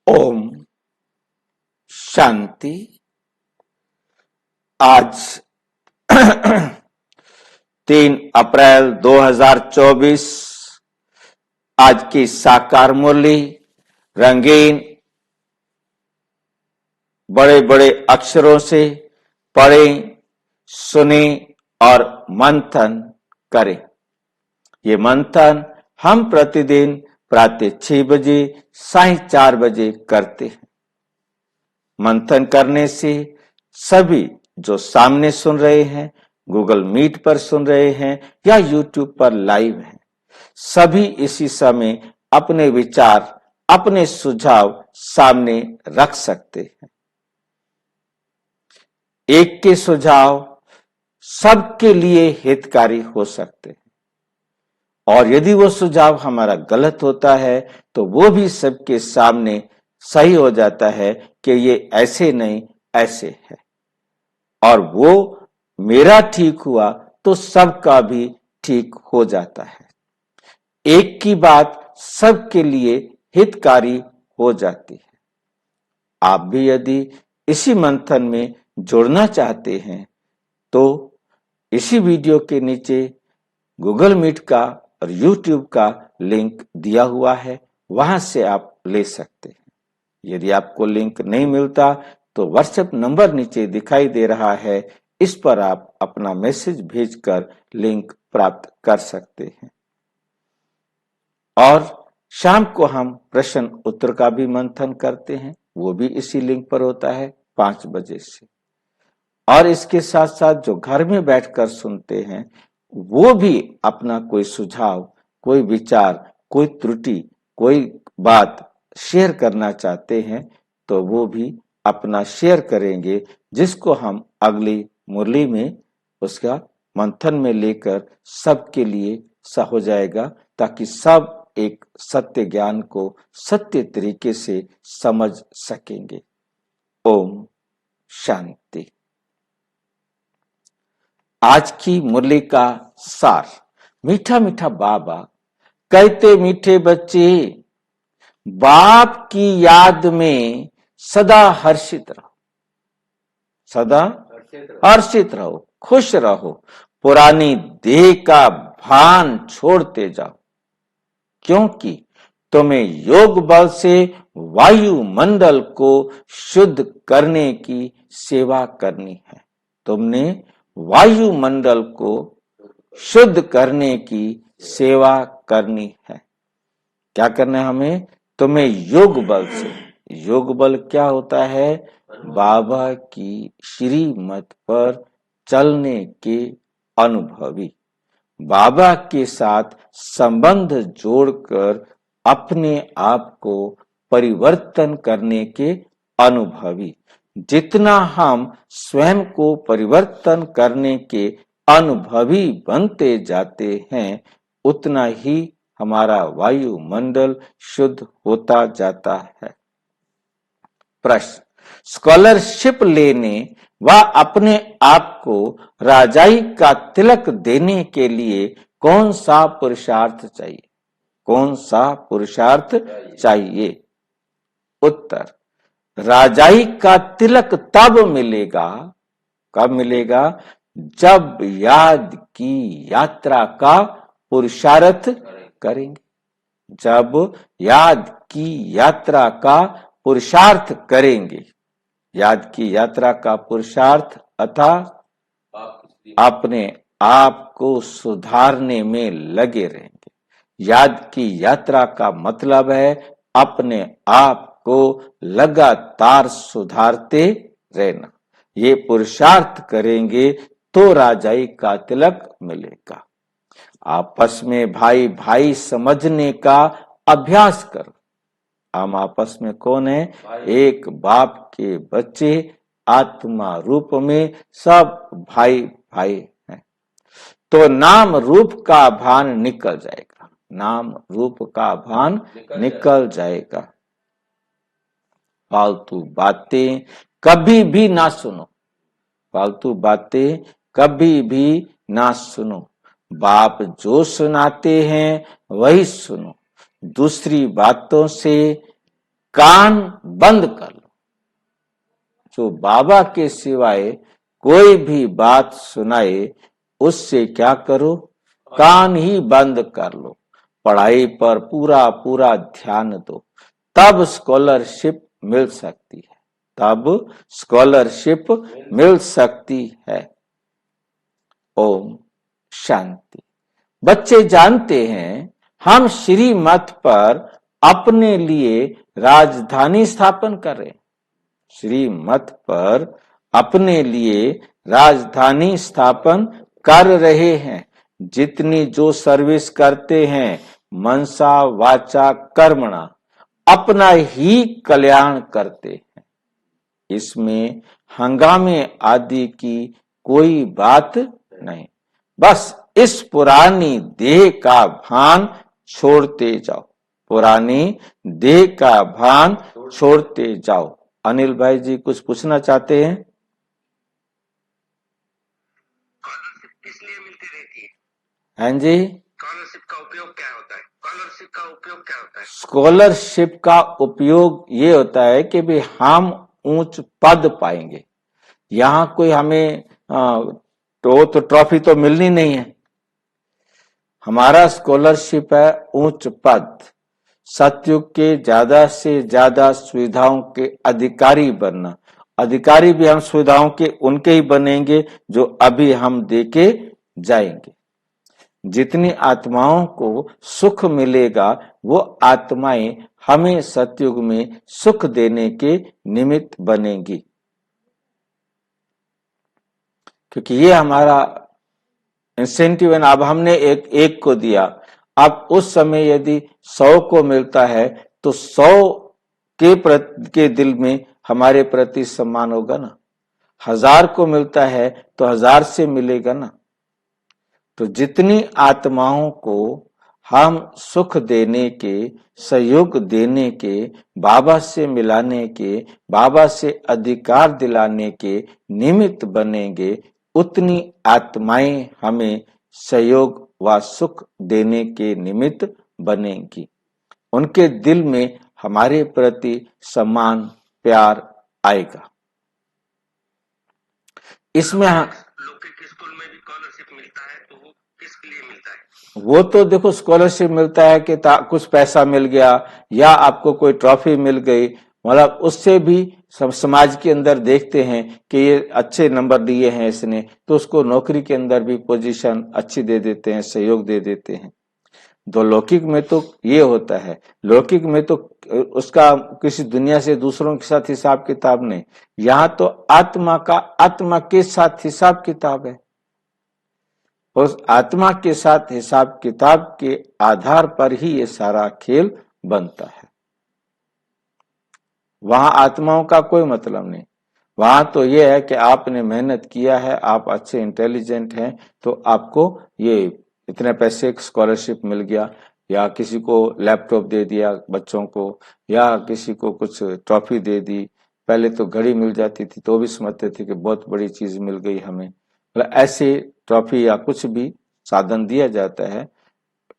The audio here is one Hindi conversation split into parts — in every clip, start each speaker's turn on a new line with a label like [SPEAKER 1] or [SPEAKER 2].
[SPEAKER 1] ओम शांति। आज 3 अप्रैल 2024 आज की साकार मुरली रंगीन बड़े बड़े अक्षरों से पढ़ें, सुने और मंथन करें। ये मंथन हम प्रतिदिन प्रातः 6 बजे, साढ़े 4 बजे करते हैं। मंथन करने से सभी जो सामने सुन रहे हैं, गूगल मीट पर सुन रहे हैं या यूट्यूब पर लाइव हैं, सभी इसी समय अपने विचार, अपने सुझाव सामने रख सकते हैं। एक के सुझाव सबके लिए हितकारी हो सकते हैं और यदि वो सुझाव हमारा गलत होता है तो वो भी सबके सामने सही हो जाता है कि ये ऐसे नहीं ऐसे है, और वो मेरा ठीक हुआ तो सबका भी ठीक हो जाता है। एक की बात सबके लिए हितकारी हो जाती है। आप भी यदि इसी मंथन में जुड़ना चाहते हैं तो इसी वीडियो के नीचे गूगल मीट का और यूट्यूब का लिंक दिया हुआ है, वहां से आप ले सकते हैं। यदि आपको लिंक नहीं मिलता तो व्हाट्सएप नंबर नीचे दिखाई दे रहा है, इस पर आप अपना मैसेज भेजकर लिंक प्राप्त कर सकते हैं। और शाम को हम प्रश्न उत्तर का भी मंथन करते हैं, वो भी इसी लिंक पर होता है 5 बजे से। और इसके साथ साथ जो घर में बैठकर सुनते हैं वो भी अपना कोई सुझाव, कोई विचार, कोई त्रुटि, कोई बात शेयर करना चाहते हैं तो वो भी अपना शेयर करेंगे, जिसको हम अगली मुरली में उसका मंथन में लेकर सबके लिए हो जाएगा, ताकि सब एक सत्य ज्ञान को सत्य तरीके से समझ सकेंगे। ओम शांति। आज की मुरली का सार। मीठा मीठा बाबा कहते, मीठे बच्चे बाप की याद में सदा हर्षित रहो, सदा हर्षित रहो, खुश रहो, पुरानी देह का भान छोड़ते जाओ, क्योंकि तुम्हें योग बल से वायुमंडल को शुद्ध करने की सेवा करनी है। तुमने वायुमंडल को शुद्ध करने की सेवा करनी है। क्या करना है हमें? तुम्हें योग बल से। योग बल क्या होता है? बाबा की श्रीमत पर चलने के अनुभवी, बाबा के साथ संबंध जोड़कर अपने आप को परिवर्तन करने के अनुभवी। जितना हम स्वयं को परिवर्तन करने के अनुभवी बनते जाते हैं, उतना ही हमारा वायुमंडल शुद्ध होता जाता है। प्रश्न: स्कॉलरशिप लेने व अपने आप को राजाई का तिलक देने के लिए कौन सा पुरुषार्थ चाहिए? कौन सा पुरुषार्थ चाहिए? उत्तर: राजाई का तिलक तब मिलेगा, कब मिलेगा? जब याद की यात्रा का पुरुषार्थ करेंगे। जब याद की यात्रा का पुरुषार्थ करेंगे। याद की यात्रा का पुरुषार्थ अर्थात अपने आप को सुधारने में लगे रहेंगे। याद की यात्रा का मतलब है अपने आप को लगातार सुधारते रहना। ये पुरुषार्थ करेंगे तो राजाई का तिलक मिलेगा। आपस में भाई भाई समझने का अभ्यास करो। हम आपस में कौन है? एक बाप के बच्चे, आत्मा रूप में सब भाई भाई हैं। तो नाम रूप का भान निकल जाएगा। नाम रूप का भान निकल जाएगा। फालतू बातें कभी भी ना सुनो। फालतू बातें कभी भी ना सुनो। बाप जो सुनाते हैं वही सुनो। दूसरी बातों से कान बंद कर लो। जो बाबा के सिवाय कोई भी बात सुनाए उससे क्या करो, कान ही बंद कर लो। पढ़ाई पर पूरा पूरा ध्यान दो, तब स्कॉलरशिप मिल सकती है, तब स्कॉलरशिप मिल सकती है। ओम शांति। बच्चे जानते हैं हम श्रीमत पर अपने लिए राजधानी स्थापन कर रहे हैं। श्रीमत पर अपने लिए राजधानी स्थापन कर रहे हैं। जितनी जो सर्विस करते हैं मनसा वाचा कर्मणा, अपना ही कल्याण करते हैं। इसमें हंगामे आदि की कोई बात नहीं। बस इस पुरानी देह का भान छोड़ते जाओ, पुरानी देह का भान छोड़ते जाओ। अनिल भाई जी कुछ पूछना चाहते हैं?
[SPEAKER 2] स्कॉलरशिप किस लिए मिलती रहती है?
[SPEAKER 1] हाँ जी,
[SPEAKER 2] स्कॉलरशिप का उपयोग क्या होता है? स्कॉलरशिप का उपयोग क्या होता है?
[SPEAKER 1] स्कॉलरशिप का उपयोग ये होता है कि भी हम उच्च पद पाएंगे। यहाँ कोई हमें तो ट्रॉफी तो मिलनी नहीं है। हमारा स्कॉलरशिप है उच्च पद, सतयुग के ज्यादा से ज्यादा सुविधाओं के अधिकारी बनना। अधिकारी भी हम सुविधाओं के उनके ही बनेंगे जो अभी हम देके जाएंगे। जितनी आत्माओं को सुख मिलेगा वो आत्माएं हमें सतयुग में सुख देने के निमित्त बनेंगी, क्योंकि ये हमारा इंसेंटिव है। अब हमने एक को दिया, अब उस समय यदि 100 को मिलता है तो 100 के दिल में हमारे प्रति सम्मान होगा ना। 1000 को मिलता है तो 1000 से मिलेगा ना। तो जितनी आत्माओं को हम सुख देने के, सहयोग देने के, बाबा से मिलाने के, बाबा से अधिकार दिलाने के निमित्त बनेंगे, उतनी आत्माएं हमें सहयोग व सुख देने के निमित्त बनेंगी। उनके दिल में हमारे प्रति सम्मान प्यार आएगा। इसमें
[SPEAKER 2] लौकिक स्कूल में भी स्कॉलरशिप मिलता है, तो वो किसके लिए मिलता है?
[SPEAKER 1] वो तो देखो स्कॉलरशिप मिलता है कि कुछ पैसा मिल गया या आपको कोई ट्रॉफी मिल गई, मतलब उससे भी समाज के अंदर देखते हैं कि ये अच्छे नंबर लिए हैं इसने, तो उसको नौकरी के अंदर भी पोजीशन अच्छी दे देते हैं, सहयोग दे देते हैं। तो लौकिक में तो ये होता है, लौकिक में तो उसका किसी दुनिया से दूसरों के साथ हिसाब किताब नहीं, यहाँ तो आत्मा का आत्मा के साथ हिसाब किताब है। उस आत्मा के साथ हिसाब किताब के आधार पर ही ये सारा खेल बनता है। वहां आत्माओं का कोई मतलब नहीं। वहां तो ये है कि आपने मेहनत किया है, आप अच्छे इंटेलिजेंट हैं, तो आपको ये इतने पैसे स्कॉलरशिप मिल गया, या किसी को लैपटॉप दे दिया बच्चों को, या किसी को कुछ ट्रॉफी दे दी। पहले तो घड़ी मिल जाती थी तो भी समझते थे कि बहुत बड़ी चीज मिल गई हमें। मतलब ऐसे ट्रॉफी या कुछ भी साधन दिया जाता है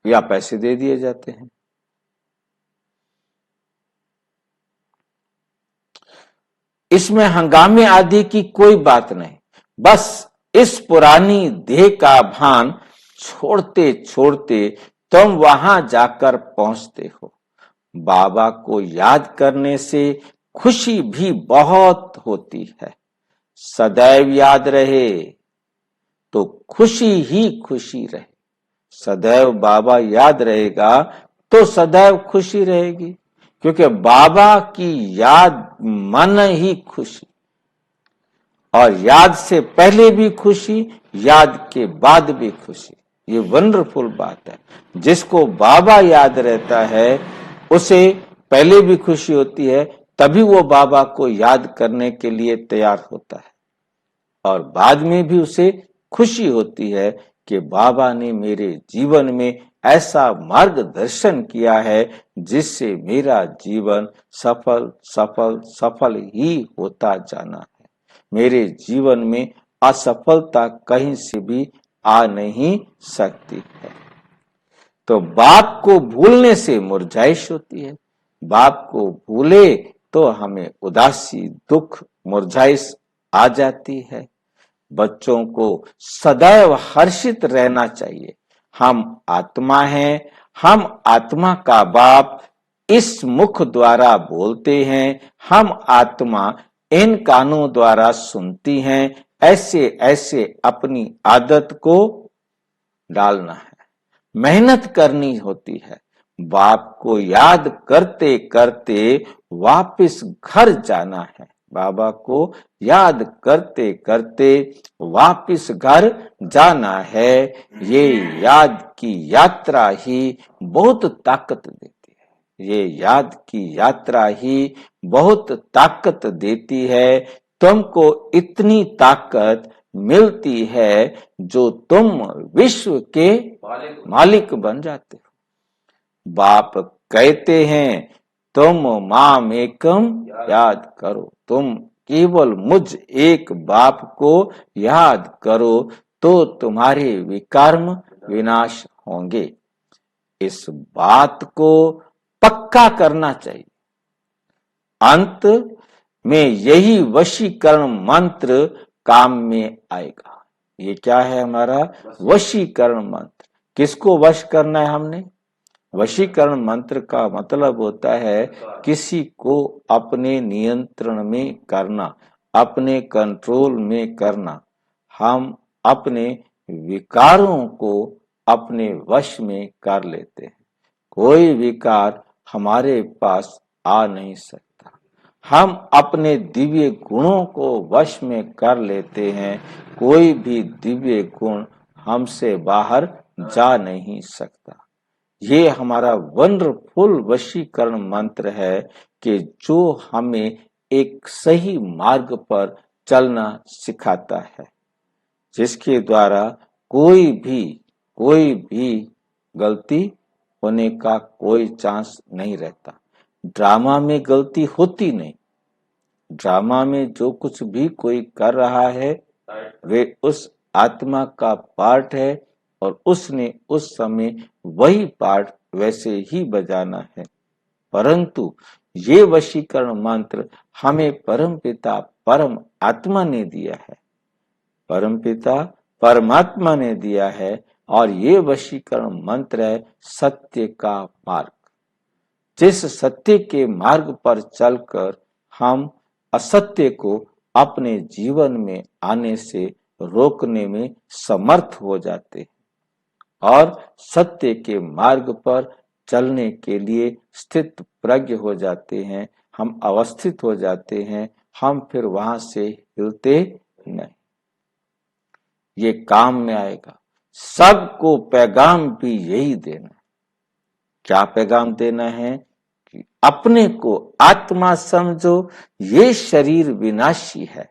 [SPEAKER 1] या पैसे दे दिए जाते हैं। इसमें हंगामे आदि की कोई बात नहीं। बस इस पुरानी देह का भान छोड़ते छोड़ते तुम वहां जाकर पहुंचते हो। बाबा को याद करने से खुशी भी बहुत होती है। सदैव याद रहे तो खुशी ही खुशी रहे। सदैव बाबा याद रहेगा तो सदैव खुशी रहेगी, क्योंकि बाबा की याद मन ही खुशी, और याद से पहले भी खुशी, याद के बाद भी खुशी। ये वंडरफुल बात है। जिसको बाबा याद रहता है उसे पहले भी खुशी होती है, तभी वो बाबा को याद करने के लिए तैयार होता है, और बाद में भी उसे खुशी होती है कि बाबा ने मेरे जीवन में ऐसा मार्गदर्शन किया है जिससे मेरा जीवन सफल सफल सफल ही होता जाना है। मेरे जीवन में असफलता कहीं से भी आ नहीं सकती है। तो बाप को भूलने से मुरझाइश होती है, बाप को भूले तो हमें उदासी, दुख, मुरझाइश आ जाती है। बच्चों को सदैव हर्षित रहना चाहिए। हम आत्मा हैं, हम आत्मा का बाप इस मुख द्वारा बोलते हैं, हम आत्मा इन कानों द्वारा सुनती हैं। ऐसे ऐसे अपनी आदत को डालना है, मेहनत करनी होती है। बाप को याद करते करते वापस घर जाना है। बाबा को याद करते करते वापस घर जाना है। ये याद की यात्रा ही बहुत ताकत देती है। ये याद की यात्रा ही बहुत ताकत देती है। तुमको इतनी ताकत मिलती है जो तुम विश्व के मालिक बन जाते हो। बाप कहते हैं तुम माम एकम याद करो, तुम केवल मुझ एक बाप को याद करो तो तुम्हारे विकर्म विनाश होंगे। इस बात को पक्का करना चाहिए। अंत में यही वशीकरण मंत्र काम में आएगा। ये क्या है हमारा वशीकरण मंत्र? किसको वश करना है हमने? वशीकरण मंत्र का मतलब होता है किसी को अपने नियंत्रण में करना, अपने कंट्रोल में करना। हम अपने विकारों को अपने वश में कर लेते हैं। कोई विकार हमारे पास आ नहीं सकता। हम अपने दिव्य गुणों को वश में कर लेते हैं। कोई भी दिव्य गुण हमसे बाहर जा नहीं सकता। ये हमारा वंडरफुल वशीकरण मंत्र है कि जो हमें एक सही मार्ग पर चलना सिखाता है, जिसके द्वारा कोई भी गलती होने का कोई चांस नहीं रहता। ड्रामा में गलती होती नहीं। ड्रामा में जो कुछ भी कोई कर रहा है वे उस आत्मा का पार्ट है और उसने उस समय वही पार्ट वैसे ही बजाना है। परंतु ये वशीकरण मंत्र हमें परमपिता परम आत्मा ने दिया है। परमपिता परमात्मा ने दिया है और ये वशीकरण मंत्र है सत्य का मार्ग। जिस सत्य के मार्ग पर चलकर हम असत्य को अपने जीवन में आने से रोकने में समर्थ हो जाते हैं और सत्य के मार्ग पर चलने के लिए स्थित प्रज्ञ हो जाते हैं। हम अवस्थित हो जाते हैं। हम फिर वहां से हिलते नहीं। ये काम में आएगा। सबको पैगाम भी यही देना। क्या पैगाम देना है? कि अपने को आत्मा समझो, ये शरीर विनाशी है,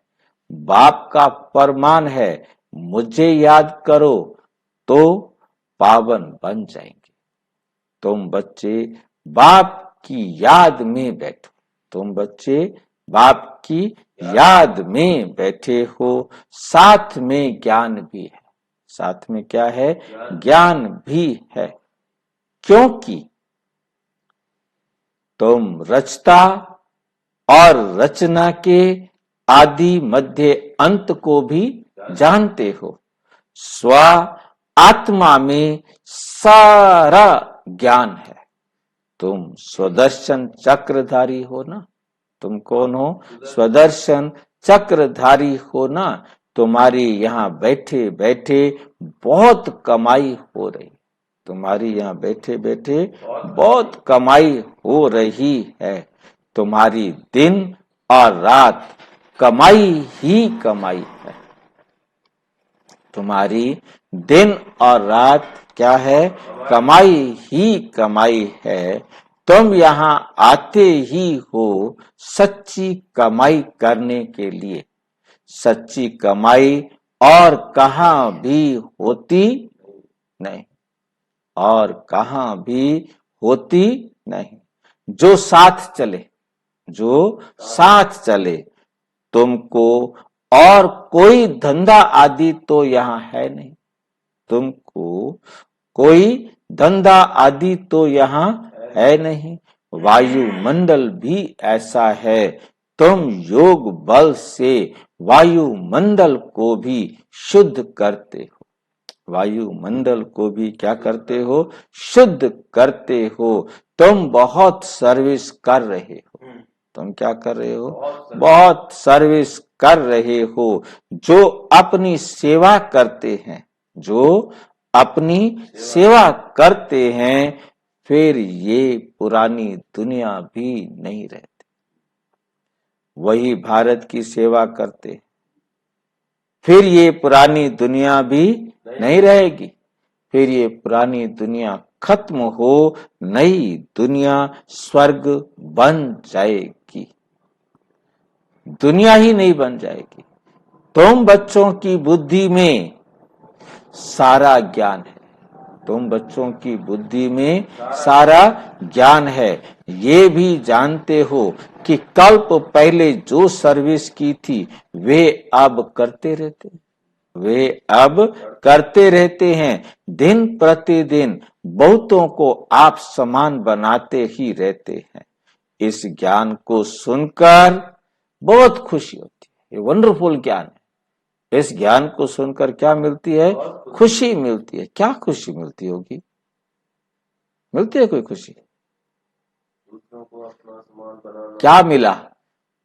[SPEAKER 1] बाप का फरमान है, मुझे याद करो तो पावन बन जाएंगे। तुम बच्चे बाप की याद में बैठो। तुम बच्चे बाप की याद में बैठे हो। साथ में ज्ञान भी है। साथ में क्या है? ज्ञान भी है। क्योंकि तुम रचता और रचना के आदि मध्य अंत को भी जानते हो। स्व आत्मा में सारा ज्ञान है। तुम स्वदर्शन चक्रधारी हो ना? तुम कौन हो? स्वदर्शन चक्रधारी हो ना? तुम्हारी यहाँ बैठे बैठे बहुत कमाई हो रही। तुम्हारी यहाँ बैठे बैठे बहुत कमाई हो रही है। तुम्हारी दिन और रात कमाई ही कमाई है। तुम्हारी दिन और रात क्या है? कमाई ही कमाई है। तुम यहाँ आते ही हो सच्ची कमाई करने के लिए। सच्ची कमाई और कहाँ भी होती नहीं, और कहाँ भी होती नहीं। जो साथ चले, जो साथ चले। तुमको और कोई धंधा आदि तो यहाँ है नहीं। तुमको कोई धंधा आदि तो यहाँ है नहीं। वायुमंडल भी ऐसा है, तुम योग बल से वायुमंडल को भी शुद्ध करते हो। वायुमंडल को भी क्या करते हो? शुद्ध करते हो। तुम बहुत सर्विस कर रहे हो। तुम क्या कर रहे हो? बहुत सर्विस कर रहे हो। जो अपनी सेवा करते हैं, जो अपनी सेवा करते हैं, फिर ये पुरानी दुनिया भी नहीं रहती। वही भारत की सेवा करते, फिर ये पुरानी दुनिया भी नहीं रहेगी। फिर ये पुरानी दुनिया खत्म हो, नई दुनिया स्वर्ग बन जाएगी। दुनिया ही नहीं बन जाएगी। तुम बच्चों की बुद्धि में सारा ज्ञान है। तुम बच्चों की बुद्धि में सारा ज्ञान है। ये भी जानते हो कि कल्प पहले जो सर्विस की थी वे अब करते रहते, वे अब करते रहते हैं। दिन प्रतिदिन बहुतों को आप समान बनाते ही रहते हैं। इस ज्ञान को सुनकर बहुत खुशी होती है। ये वंडरफुल ज्ञान है। इस ज्ञान को सुनकर क्या मिलती है? खुशी मिलती है। क्या खुशी मिलती होगी? मिलती है कोई खुशी? क्या मिला?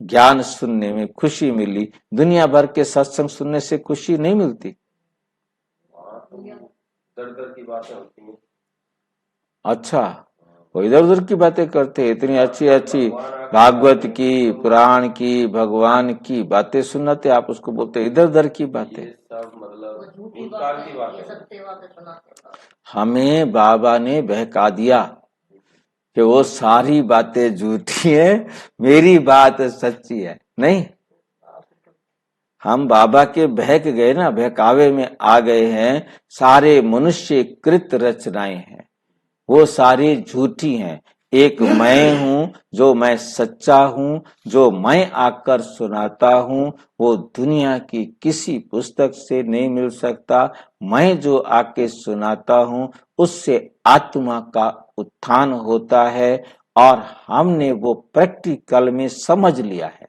[SPEAKER 1] ज्ञान सुनने में खुशी मिली। दुनिया भर के सत्संग सुनने से खुशी नहीं मिलती।
[SPEAKER 3] दर की बातें होती हैं।
[SPEAKER 1] अच्छा, वो इधर उधर की बातें करते हैं। इतनी अच्छी अच्छी भागवत की, पुराण की, भगवान की बातें सुनाते, आप उसको बोलते इधर उधर की बातें।
[SPEAKER 3] सब मतलब भूतकाल की बातें।
[SPEAKER 1] हमें बाबा ने बहका दिया कि वो सारी बातें झूठी है, मेरी बात सच्ची है। नहीं, हम बाबा के बहक गए ना, बहकावे में आ गए हैं। सारे मनुष्य कृत रचनाएं हैं, वो सारी झूठी हैं। एक मैं हूं, जो मैं सच्चा हूं, जो मैं आकर सुनाता हूं, वो दुनिया की किसी पुस्तक से नहीं मिल सकता। मैं जो आके सुनाता हूं, उससे आत्मा का उत्थान होता है। और हमने वो प्रैक्टिकल में समझ लिया है।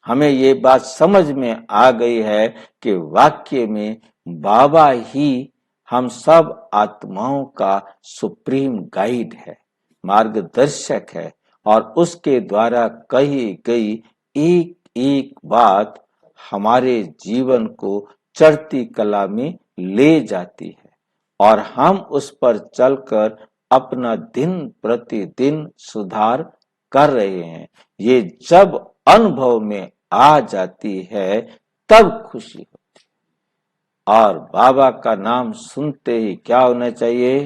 [SPEAKER 1] हमें ये बात समझ में आ गई है कि वाक्य में बाबा ही हम सब आत्माओं का सुप्रीम गाइड है, मार्गदर्शक है। और उसके द्वारा कही गई एक एक बात हमारे जीवन को चढ़ती कला में ले जाती है, और हम उस पर चलकर अपना दिन प्रतिदिन सुधार कर रहे हैं। ये जब अनुभव में आ जाती है तब खुशी होती है। और बाबा का नाम सुनते ही क्या होना चाहिए?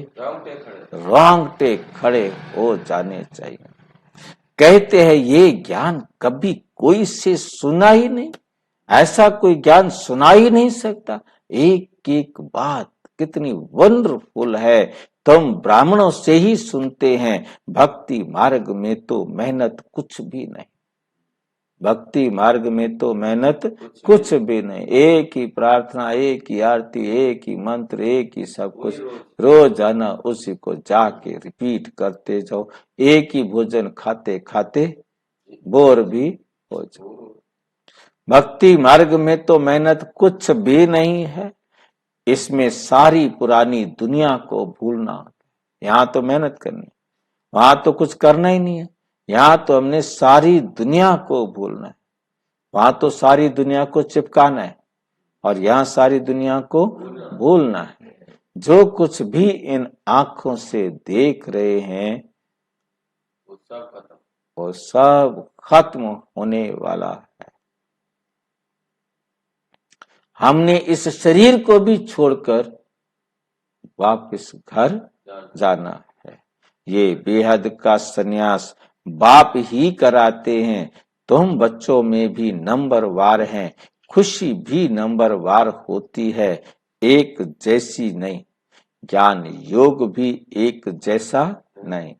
[SPEAKER 1] रोंगटे खड़े हो जाने चाहिए। कहते हैं ये ज्ञान कभी कोई से सुना ही नहीं, ऐसा कोई ज्ञान सुना ही नहीं सकता। एक एक बात कितनी वंडरफुल है। तुम ब्राह्मणों से ही सुनते हैं। भक्ति मार्ग में तो मेहनत कुछ भी नहीं। भक्ति मार्ग में तो मेहनत कुछ भी नहीं। एक ही प्रार्थना, एक ही आरती, एक ही मंत्र, एक ही सब कुछ। रोजाना उसी को जाके रिपीट करते जाओ। एक ही भोजन खाते खाते बोर भी हो जाओ। भक्ति मार्ग में तो मेहनत कुछ भी नहीं है। इसमें सारी पुरानी दुनिया को भूलना। यहाँ तो मेहनत करनी, वहां तो कुछ करना ही नहीं है। यहाँ तो हमने सारी दुनिया को भूलना है। वहां तो सारी दुनिया को चिपकाना है, और यहाँ सारी दुनिया को भूलना है। जो कुछ भी इन आंखों से देख रहे हैं वो सब खत्म होने वाला है। हमने इस शरीर को भी छोड़कर वापस घर जाना है। ये बेहद का सन्यास बाप ही कराते हैं। तुम बच्चों में भी नंबर वार हैं। खुशी भी नंबर वार होती है, एक जैसी नहीं। ज्ञान योग भी एक जैसा नहीं।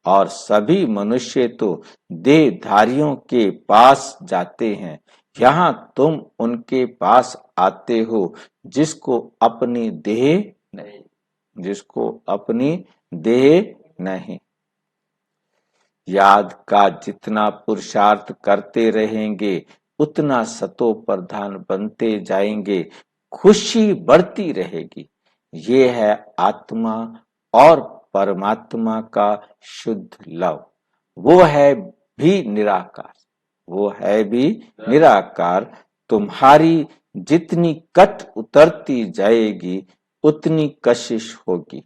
[SPEAKER 1] और सभी मनुष्य तो देहधारियों के पास जाते हैं। यहाँ तुम उनके पास आते हो जिसको अपनी देह नहीं, जिसको अपनी देह नहीं। याद का जितना पुरुषार्थ करते रहेंगे उतना सतो प्रधान बनते जाएंगे, खुशी बढ़ती रहेगी। ये है आत्मा और परमात्मा का शुद्ध लव। वो है भी निराकार, वो है भी निराकार। तुम्हारी जितनी कट उतरती जाएगी उतनी कशिश होगी।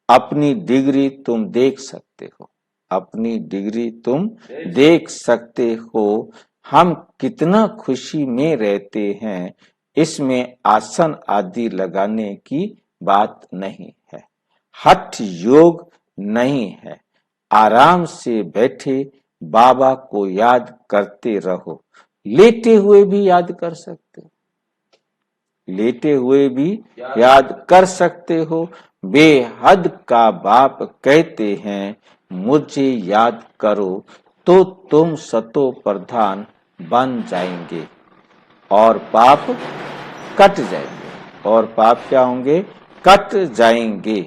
[SPEAKER 1] अपनी डिग्री तुम देख सकते हो, अपनी डिग्री तुम देख सकते हो। हम कितना खुशी में रहते हैं, इसमें आसन आदि लगाने की बात नहीं है, हठ योग नहीं है। आराम से बैठे बाबा को याद करते रहो। लेटे हुए भी याद कर सकते हो, लेटे हुए भी याद कर सकते हो। बेहद का बाप कहते हैं मुझे याद करो तो तुम सतो प्रधान बन जाएंगे और पाप कट जाएंगे। और पाप क्या होंगे? कट जाएंगे।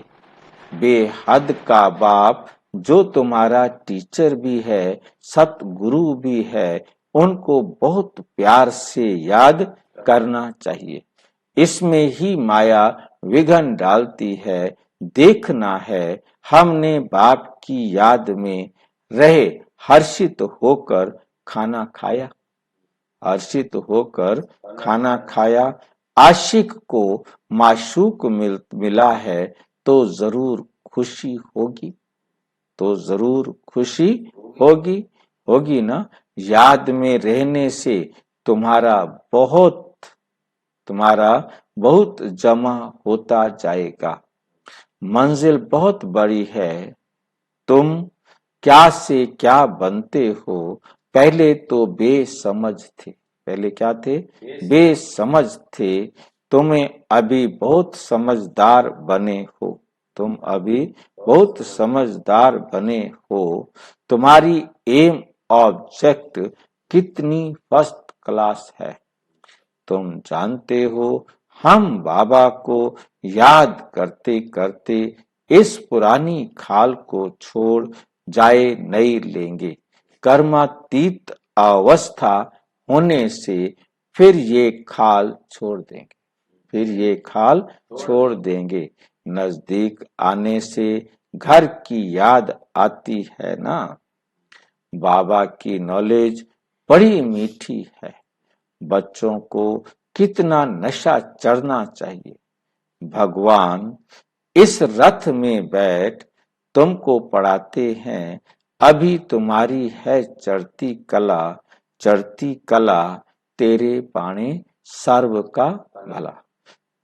[SPEAKER 1] बेहद का बाप जो तुम्हारा टीचर भी है, सतगुरु भी है, उनको बहुत प्यार से याद करना चाहिए। इसमें ही माया विघन डालती है। देखना है हमने बाप की याद में रहे हर्षित होकर खाना खाया, हर्षित होकर खाना खाया। आशिक को माशूक मिला है तो जरूर खुशी होगी, तो जरूर खुशी होगी, होगी ना। याद में रहने से तुम्हारा बहुत जमा होता जाएगा। मंजिल बहुत बड़ी है। तुम क्या से क्या बनते हो। पहले तो बेसमझ थे, पहले क्या थे? बेसमझ थे। तुम्हें अभी बहुत समझदार बने हो, तुम अभी बहुत समझदार बने हो। तुम्हारी एम ऑब्जेक्ट कितनी फर्स्ट क्लास है। तुम जानते हो हम बाबा को याद करते करते इस पुरानी खाल को छोड़ जाए नहीं लेंगे। कर्मातीत अवस्था होने से फिर ये खाल छोड़ देंगे, फिर ये खाल छोड़ देंगे। नजदीक आने से घर की याद आती है ना। बाबा की नॉलेज बड़ी मीठी है। बच्चों को कितना नशा चढ़ना चाहिए। भगवान इस रथ में बैठ तुमको पढ़ाते हैं। अभी तुम्हारी है चढ़ती कला, चढ़ती कला तेरे पाने सर्व का भला।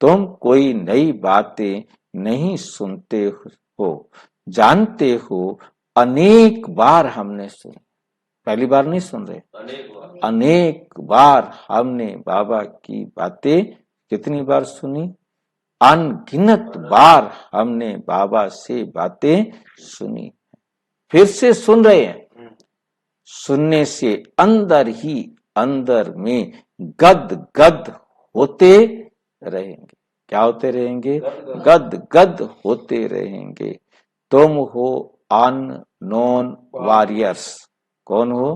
[SPEAKER 1] तुम कोई नई बातें नहीं सुनते हो, जानते हो अनेक बार हमने सुनी। पहली बार नहीं सुन रहे, अनेक बार हमने बाबा की बातें कितनी बार सुनी? अनगिनत बार हमने बाबा से बातें सुनी, फिर से सुन रहे हैं। सुनने से अंदर ही अंदर में गद गद होते रहेंगे। क्या होते रहेंगे? गद गद होते रहेंगे। तुम हो अननोन वॉरियर्स। कौन हो?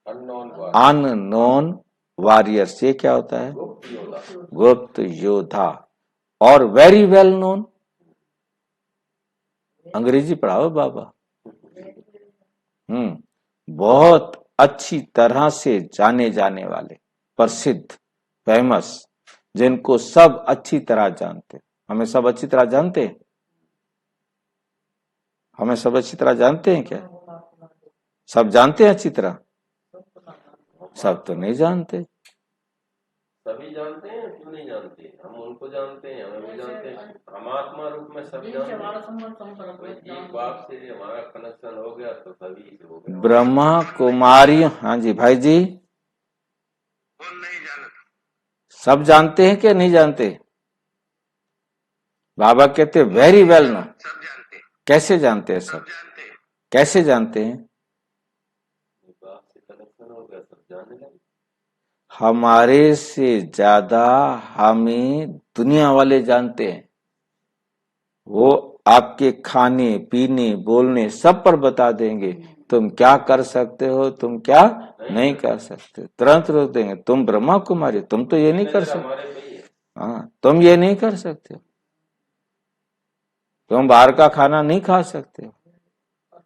[SPEAKER 1] Unknown warriors. ये क्या होता है? गुप्त योद्धा। और वेरी वेल नोन। अंग्रेजी पढ़ाओ बाबा। बहुत अच्छी तरह से जाने जाने वाले, प्रसिद्ध, फेमस, जिनको सब अच्छी तरह जानते। हमें सब अच्छी तरह जानते हैं? हमें सब अच्छी तरह जानते हैं क्या? सब जानते हैं अच्छी तरह? सब तो नहीं जानते।
[SPEAKER 4] सभी जानते हैं, क्यों नहीं जानते? हम उनको जानते हैं, हमें भी जानते हैं। हम आत्मा रूप में सब जानते हैं। एक बाप से हमारा कनेक्शन हो गया तो सभी से हो गया।
[SPEAKER 1] ब्रह्मा कुमारी। हाँ जी भाई जी।
[SPEAKER 2] कौन नहीं जानता?
[SPEAKER 1] सब जानते हैं क्या नहीं जानते? बाबा कहते वेरी वेल नो।
[SPEAKER 2] सब जानते हैं।
[SPEAKER 1] कैसे जानते हैं? सब
[SPEAKER 2] जानते हैं।
[SPEAKER 1] कैसे जानते हैं?
[SPEAKER 4] बाप से कनेक्शन हो गया, सब जानने लगे।
[SPEAKER 1] हमारे से ज्यादा हमें दुनिया वाले जानते हैं। वो आपके खाने पीने बोलने सब पर बता देंगे। तुम क्या कर सकते हो, तुम क्या नहीं कर सकते, तुरंत रोक देंगे। तुम ब्रह्मा कुमारी, तुम तो ये नहीं कर सकते,
[SPEAKER 4] हमारे पे ही है।
[SPEAKER 1] हाँ तुम ये नहीं कर सकते, तुम बाहर का खाना नहीं खा सकते,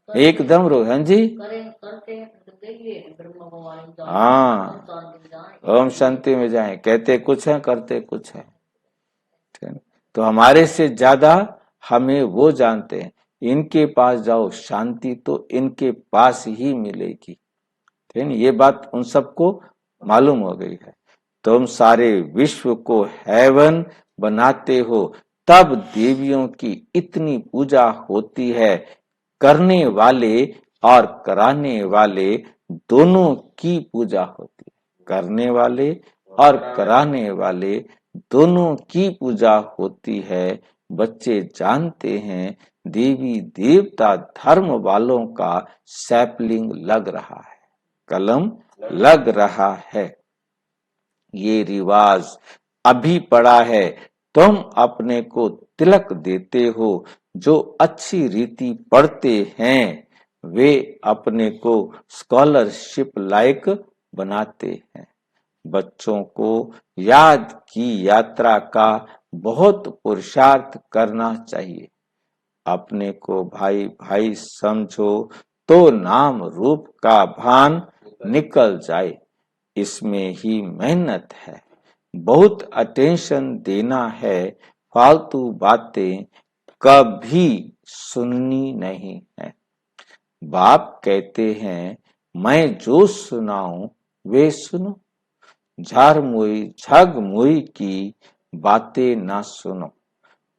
[SPEAKER 1] एकदम रो। हाँ जी,
[SPEAKER 3] करते हैं तो देखिए ब्रह्मा कुमारी जाएं,
[SPEAKER 1] हाँ
[SPEAKER 3] शांति जाएं।
[SPEAKER 1] ओम शांति में जाएं, कहते कुछ है करते कुछ है। ठीक है? तो हमारे से ज्यादा हमें वो जानते हैं, इनके पास जाओ शांति तो इनके पास ही मिलेगी। ठीक है, ये बात उन सबको मालूम हो गई है। तुम सारे विश्व को हेवन बनाते हो, तब देवियों की इतनी पूजा होती है। करने वाले और कराने वाले दोनों की पूजा होती है। करने वाले और कराने वाले दोनों की पूजा होती है। बच्चे जानते हैं देवी देवता धर्म वालों का सैपलिंग लग रहा है, कलम लग रहा है। ये रिवाज अभी पड़ा है। तुम अपने को तिलक देते हो, जो अच्छी रीति पढ़ते हैं वे अपने को स्कॉलरशिप लायक बनाते हैं। बच्चों को याद की यात्रा का बहुत पुरुषार्थ करना चाहिए। अपने को भाई भाई समझो तो नाम रूप का भान निकल जाए। इसमें ही मेहनत है, बहुत अटेंशन देना है। फालतू बातें कभी सुननी नहीं है। बाप कहते हैं मैं जो सुनाऊं वे सुनो, झार मुई झग मुई की बातें ना सुनो।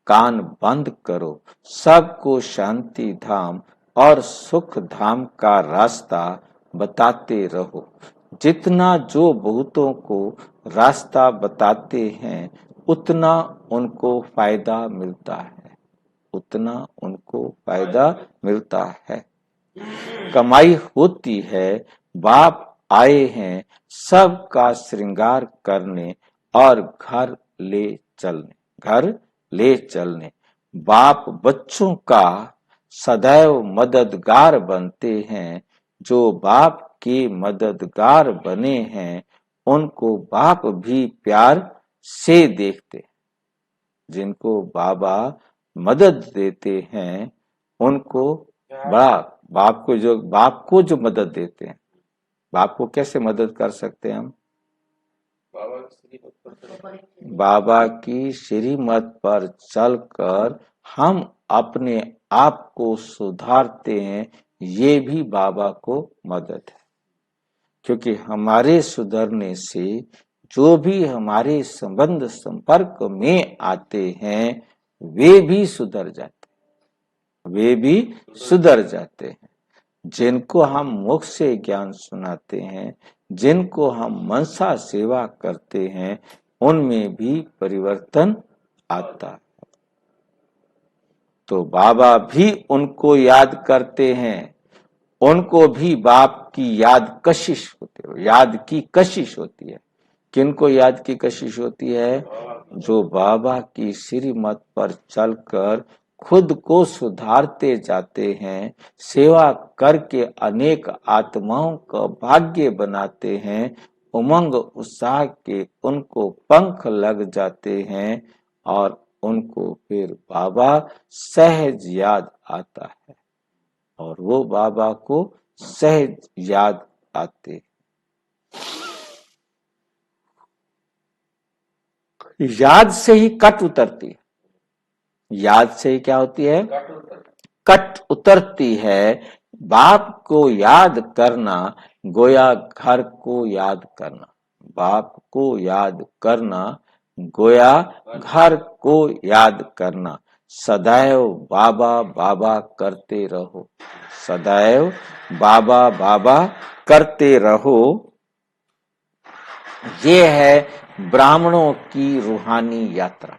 [SPEAKER 1] कान बंद करो, सबको शांति धाम और सुख धाम का रास्ता बताते रहो। जितना जो बहुतों को रास्ता बताते हैं उतना उनको फायदा मिलता है, उतना उनको फायदा मिलता है। कमाई होती है, बाप आए हैं सबका श्रृंगार करने और घर ले चलने। बाप बच्चों का सदैव मददगार बनते हैं। जो बाप के मददगार बने हैं उनको बाप भी प्यार से देखते। जिनको बाबा मदद देते हैं उनको बड़ा बाप को जो मदद देते हैं, बाप को कैसे मदद कर सकते हैं हम? बाबा की श्रीमत पर चलकर हम अपने आप को सुधारते हैं, ये भी बाबा को मदद है। क्योंकि हमारे सुधरने से जो भी हमारे संबंध संपर्क में आते हैं वे भी सुधर जाते हैं। जिनको हम मुख से ज्ञान सुनाते हैं, जिनको हम मनसा सेवा करते हैं, उनमें भी परिवर्तन आता है। तो बाबा भी उनको याद करते हैं, उनको भी बाप की याद की कशिश होती है। किनको याद की कशिश होती है? जो बाबा की श्रीमत पर चलकर खुद को सुधारते जाते हैं, सेवा करके अनेक आत्माओं का भाग्य बनाते हैं। उमंग उत्साह के उनको पंख लग जाते हैं और उनको फिर बाबा सहज याद आता है और वो बाबा को सहज याद आते। याद से ही कट उतरती है। याद से ही क्या होती है? कट उतरती है। बाप को याद करना गोया घर को याद करना, बाप को याद करना गोया घर को याद करना। सदैव बाबा बाबा करते रहो, सदैव बाबा बाबा करते रहो। ये है ब्राह्मणों की रूहानी यात्रा।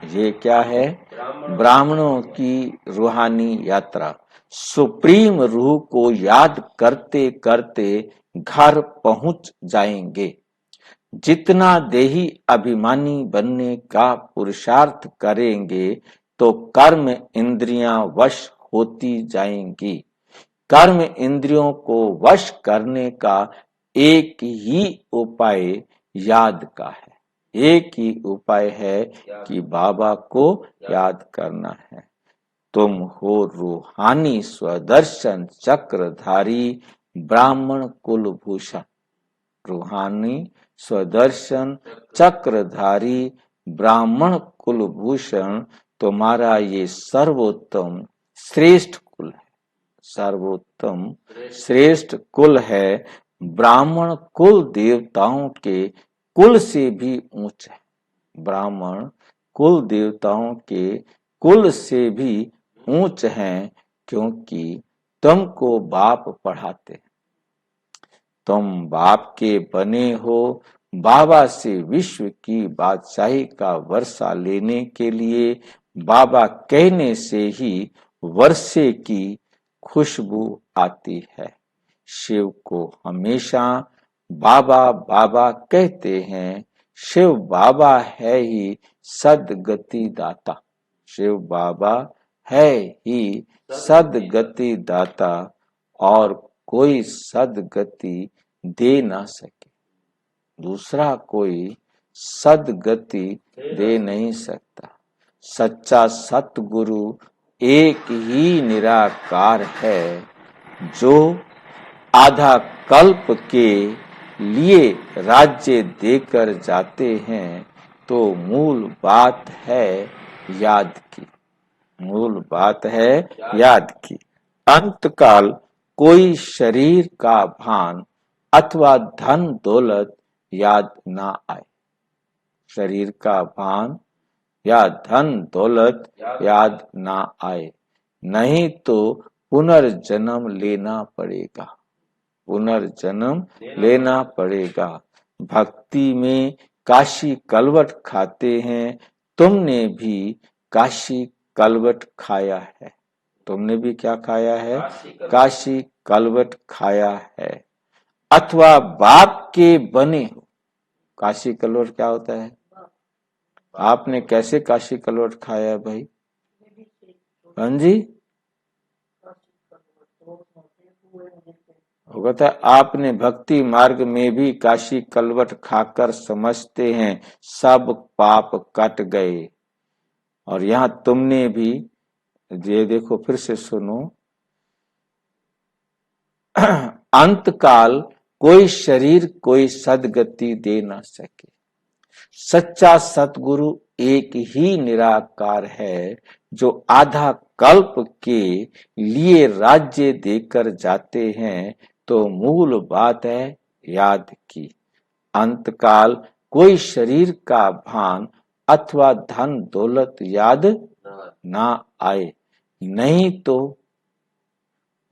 [SPEAKER 1] ये क्या है? ब्राह्मणों की रूहानी यात्रा। सुप्रीम रूह को याद करते करते घर पहुंच जाएंगे। जितना देही अभिमानी बनने का पुरुषार्थ करेंगे तो कर्म इंद्रियां वश होती जाएंगी। कर्म इंद्रियों को वश करने का एक ही उपाय याद का है। एक ही उपाय है कि बाबा को याद करना है। तुम हो रूहानी स्वदर्शन चक्रधारी ब्राह्मण कुलभूषण। रूहानी स्वदर्शन चक्रधारी ब्राह्मण कुलभूषण तुम्हारा ये सर्वोत्तम श्रेष्ठ कुल है। सर्वोत्तम श्रेष्ठ कुल है। ब्राह्मण कुल देवताओं के कुल से भी ऊंच है। ब्राह्मण कुल देवताओं के कुल से भी ऊंच हैं, क्योंकि तुमको बाप पढ़ाते हैं। तुम बाप के बने हो। बाबा से विश्व की बादशाही का वर्षा लेने के लिए बाबा कहने से ही वर्षे की खुशबू आती है। शिव को हमेशा बाबा बाबा कहते हैं। शिव बाबा है ही सदगति दाता। शिव बाबा है ही सदगति दाता, और कोई सदगति दे ना सके। दूसरा कोई सदगति दे नहीं सकता। सच्चा सतगुरु एक ही निराकार है। जो आधा कल्प के लिए राज्य देकर जाते हैं, तो मूल बात है याद की। मूल बात है याद की। अंतकाल कोई शरीर का भान अथवा धन दौलत याद ना आए। शरीर का भान या धन दौलत याद ना आए, नहीं तो पुनर्जन्म लेना पड़ेगा। पुनर्जन्म लेना पड़ेगा। भक्ति में काशी कलवट खाते हैं। तुमने भी काशी कलवट खाया है। तुमने भी क्या खाया है? काशी कलवट खाया है। अथवा बाप के बने हो। काशी कलवट क्या होता है? आपने कैसे काशी कलवट खाया है भाई? हाँ जी, वो कहता है आपने भक्ति मार्ग में भी काशी कलवट खाकर समझते हैं सब पाप कट गए। और यहाँ तुमने भी, ये देखो फिर से सुनो, अंतकाल कोई शरीर कोई सदगति दे ना सके। सच्चा सतगुरु एक ही निराकार है, जो आधा कल्प के लिए राज्य देकर जाते हैं, तो मूल बात है याद की। अंतकाल कोई शरीर का भान अथवा धन दौलत याद ना आए, नहीं तो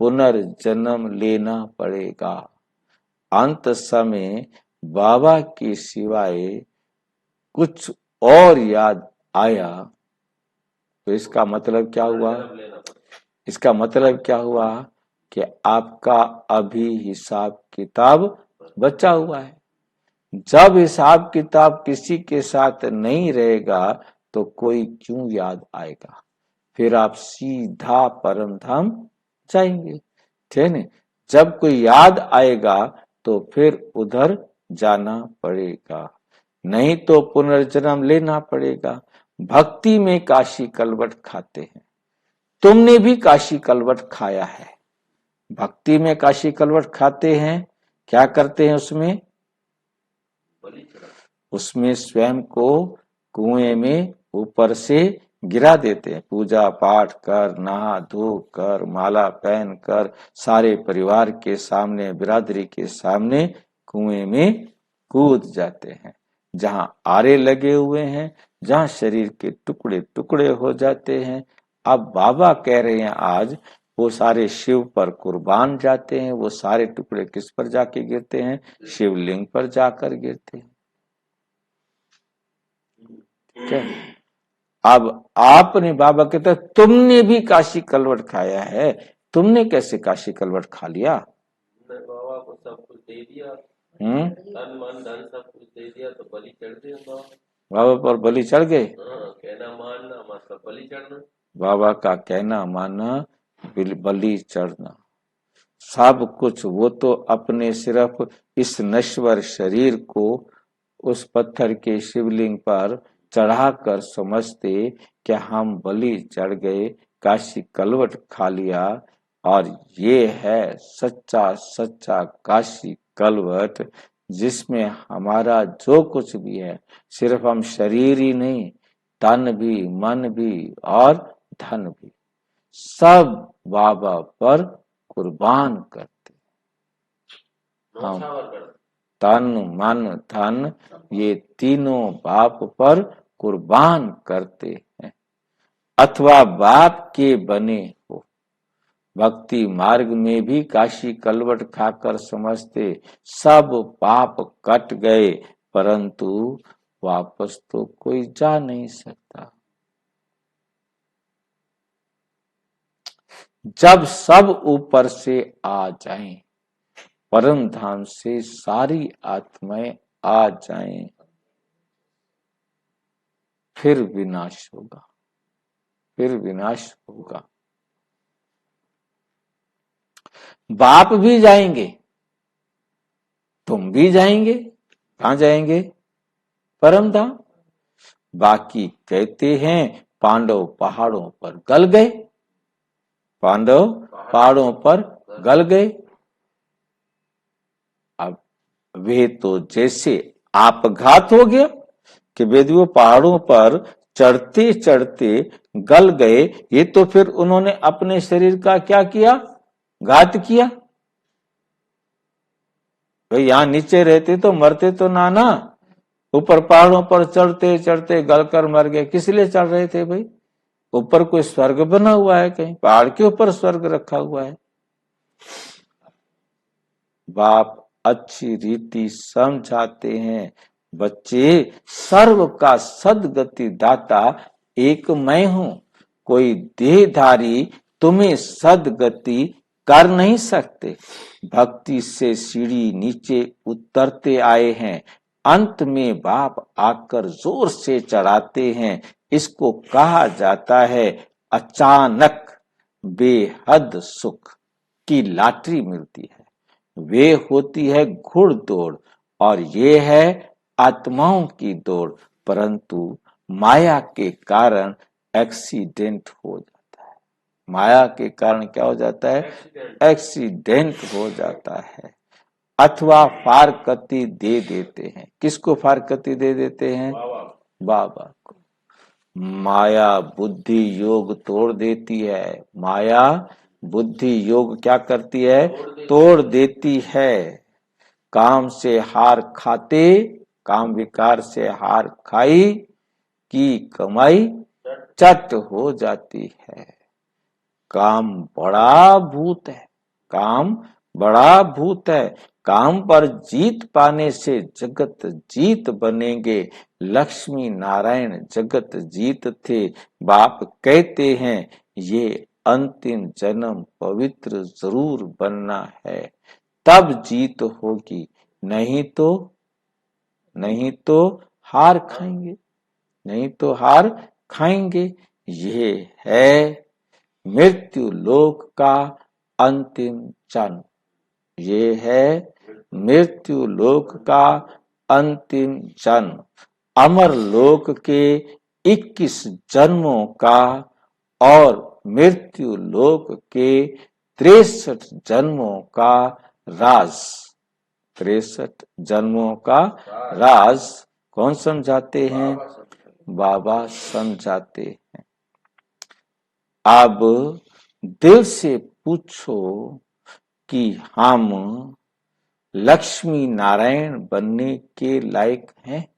[SPEAKER 1] पुनर्जन्म लेना पड़ेगा। अंत समय बाबा के सिवाय कुछ और याद आया तो इसका मतलब क्या हुआ? इसका मतलब क्या हुआ कि आपका अभी हिसाब किताब बचा हुआ है। जब हिसाब किताब किसी के साथ नहीं रहेगा तो कोई क्यों याद आएगा? फिर आप सीधा परम धाम जाएंगे, ठीक है। जब कोई याद आएगा तो फिर उधर जाना पड़ेगा, नहीं तो पुनर्जन्म लेना पड़ेगा। भक्ति में काशी कलवट खाते हैं। तुमने भी काशी कलवट खाया है। भक्ति में काशी कलवट खाते हैं। क्या करते हैं उसमें? उसमें स्वयं को कुएं में ऊपर से गिरा देते हैं। पूजा पाठ कर, नहा धो कर, माला पहन कर, सारे परिवार के सामने, बिरादरी के सामने कुएं में कूद जाते हैं। जहां आरे लगे हुए हैं, जहां शरीर के टुकड़े टुकड़े हो जाते हैं। अब बाबा कह रहे हैं आज वो सारे शिव पर कुर्बान जाते हैं। वो सारे टुकड़े किस पर जाके गिरते हैं? शिवलिंग पर जाकर गिरते हैं। क्या? अब आपने बाबा कहता है तुमने भी काशी कलवट खाया है। तुमने कैसे काशी कलवट खा लिया?
[SPEAKER 4] बाबा को सब कुछ दे दिया, तन मन धन सब कुछ दे दिया, तो बलि चढ़ दिया।
[SPEAKER 1] बाबा पर बलि चढ़ गए।
[SPEAKER 4] कहना मानना मतलब बलि चढ़ना।
[SPEAKER 1] बाबा का कहना मानना, बलि चढ़ना। सब कुछ वो तो अपने सिर्फ इस नश्वर शरीर को उस पत्थर के शिवलिंग पर चढ़ाकर समझते कि हम बलि चढ़ गए, काशी कलवट खा लिया, और ये है सच्चा सच्चा काशी कलवट, जिसमें हमारा जो कुछ भी है, सिर्फ हम शरीर ही नहीं, तन भी, मन भी और धन भी, सब बाबा पर कुर्बान करते। हम तन मन धन ये तीनों बाप पर कुर्बान करते हैं, अथवा बाप के बने हो। भक्ति मार्ग में भी काशी कलवट खाकर समझते सब पाप कट गए, परंतु वापस तो कोई जा नहीं सकता। जब सब ऊपर से आ जाएं, परम धाम से सारी आत्माएं आ जाएं, फिर विनाश होगा, फिर विनाश होगा। बाप भी जाएंगे, तुम भी जाएंगे, कहां जाएंगे? परम धाम। बाकी कहते हैं पांडव पहाड़ों पर गल गए, पांडव पहाड़ों पर गल गए। अब वे तो जैसे आपघात हो गया कि वेदियों पहाड़ों पर चढ़ते चढ़ते गल गए, ये तो फिर उन्होंने अपने शरीर का क्या किया? घात किया। भाई यहां नीचे रहते तो मरते तो ना, ऊपर पहाड़ों पर चढ़ते चढ़ते गलकर मर गए। किस लिए चढ़ रहे थे भाई? ऊपर कोई स्वर्ग बना हुआ है? कहीं पहाड़ के ऊपर स्वर्ग रखा हुआ है? बाप अच्छी रीति समझाते हैं, बच्चे सर्व का सदगति दाता एक मैं हूं, कोई देहधारी तुम्हें सदगति कर नहीं सकते। भक्ति से सीढ़ी नीचे उतरते आए हैं, अंत में बाप आकर जोर से चढ़ाते हैं। इसको कहा जाता है अचानक बेहद सुख की लॉटरी मिलती है। वे होती है घुड़दौड़ और ये है आत्माओं की दौड़, परंतु माया के कारण एक्सीडेंट हो जाता है। माया के कारण क्या हो जाता है? एक्सीडेंट हो जाता है, अथवा फारकती दे देते हैं। किसको फारकती दे देते हैं? बाबा को। माया बुद्धि योग तोड़ देती है। माया बुद्धि योग क्या करती है? तोड़ देती है। काम से हार खाते, काम विकार से हार खाई की कमाई चट हो जाती है। काम बड़ा भूत है, काम बड़ा भूत है। काम पर जीत पाने से जगत जीत बनेंगे। लक्ष्मी नारायण जगत जीत थे। बाप कहते हैं ये अंतिम जन्म पवित्र जरूर बनना है, तब जीत होगी, नहीं तो हार खाएंगे, नहीं तो हार खाएंगे। ये है मृत्यु लोक का अंतिम जन्म, ये है मृत्यु लोक का अंतिम जन्म। अमर लोक के 21 जन्मों का और मृत्यु लोक के 63 जन्मों का राज, 63 जन्मों का राज कौन समझाते हैं? बाबा समझाते हैं। अब दिल से पूछो कि हम लक्ष्मी नारायण बनने के लायक हैं?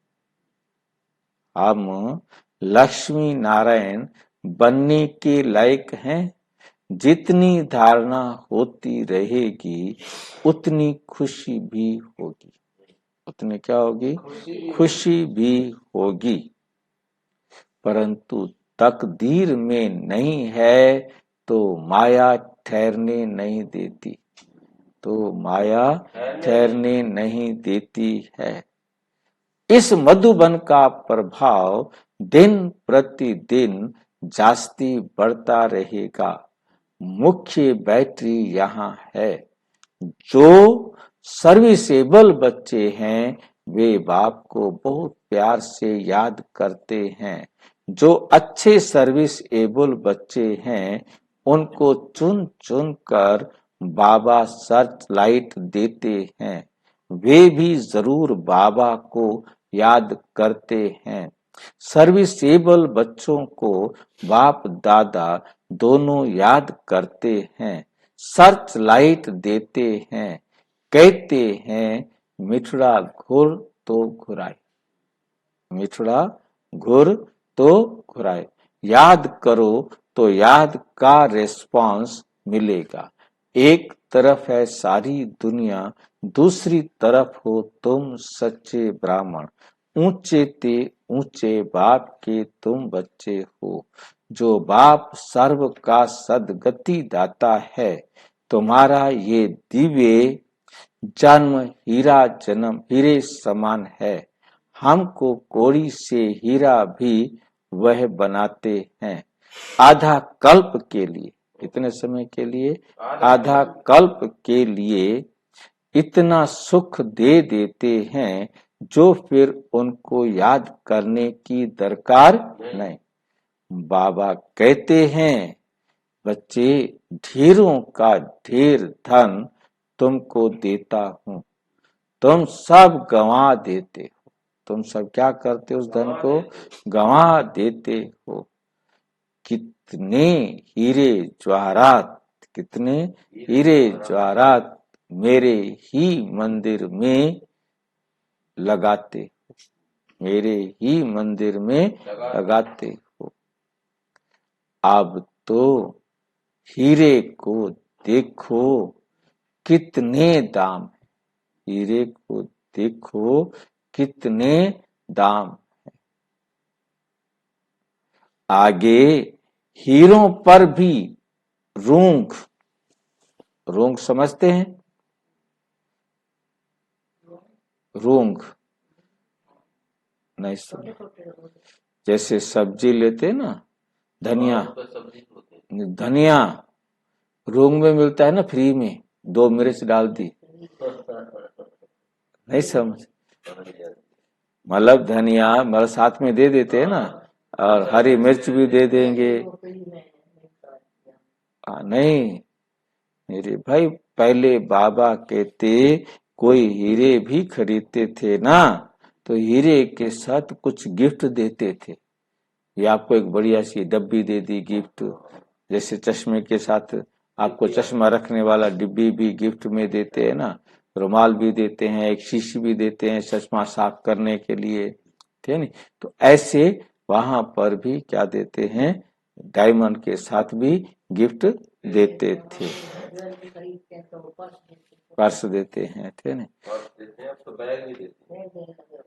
[SPEAKER 1] हम लक्ष्मी नारायण बनने के लायक हैं? जितनी धारणा होती रहेगी उतनी खुशी भी होगी, उतनी क्या होगी? खुशी भी होगी। परंतु तकदीर में नहीं है तो माया ठहरने नहीं देती, तो माया ठहरने नहीं देती है। इस मधुबन का प्रभाव दिन प्रतिदिन जास्ती बढ़ता रहेगा। मुख्य बैटरी यहाँ है, जो सर्विसेबल बच्चे हैं वे बाप को बहुत प्यार से याद करते हैं। जो अच्छे सर्विसेबल बच्चे हैं उनको चुन चुन कर बाबा सर्च लाइट देते हैं। वे भी जरूर बाबा को याद करते हैं। सर्विसेबल बच्चों को बाप दादा दोनों याद करते हैं, सर्च लाइट देते हैं, कहते हैं मिठड़ा घुर तो घुराए, मिठड़ा घुर तो घुराए। याद करो तो याद का रेस्पॉन्स मिलेगा। एक तरफ है सारी दुनिया, दूसरी तरफ हो तुम सच्चे ब्राह्मण। ऊंचे ते ऊंचे बाप के तुम बच्चे हो। जो बाप सर्व का सदगति दाता है, तुम्हारा ये दिव्य जन्म हीरा जन्म हीरे समान है। हमको कोड़ी से हीरा भी वह बनाते हैं। आधा कल्प के लिए, इतने समय के लिए, आधा कल्प के लिए इतना सुख दे देते हैं जो फिर उनको याद करने की दरकार नहीं। बाबा कहते हैं बच्चे, ढेरों का ढेर धन तुमको देता हूं, तुम सब गंवा देते हो। तुम सब क्या करते हो? उस धन को गंवा देते हो। कितने हीरे जवाहरात, कितने हीरे जवाहरात मेरे ही मंदिर में लगाते हो, मेरे ही मंदिर में लगाते हो। अब तो हीरे को देखो कितने दाम है, हीरे को देखो कितने दाम है। आगे हीरों पर भी रूंग, रूंग समझते हैं? रूंग नहीं समझ, जैसे सब्जी लेते ना, धनिया, धनिया रूंग में मिलता है ना फ्री में, 2 मिर्च डाल दी, नहीं समझ, मतलब धनिया मतलब साथ में दे देते हैं ना, और हरी मिर्च भी दे देंगे। नहीं मेरे भाई, पहले बाबा कहते कोई हीरे भी खरीदते थे ना तो हीरे के साथ कुछ गिफ्ट देते थे। ये आपको एक बढ़िया सी डब्बी दे दी गिफ्ट, जैसे चश्मे के साथ आपको चश्मा रखने वाला डिब्बी भी गिफ्ट में देते हैं ना, रुमाल भी देते हैं, एक शीशी भी देते हैं चश्मा साफ करने के लिए, ठीक है नी। तो ऐसे वहां पर भी क्या देते हैं, डायमंड के साथ भी गिफ्ट देते थे, पर्स देते हैं, ठीक है ना।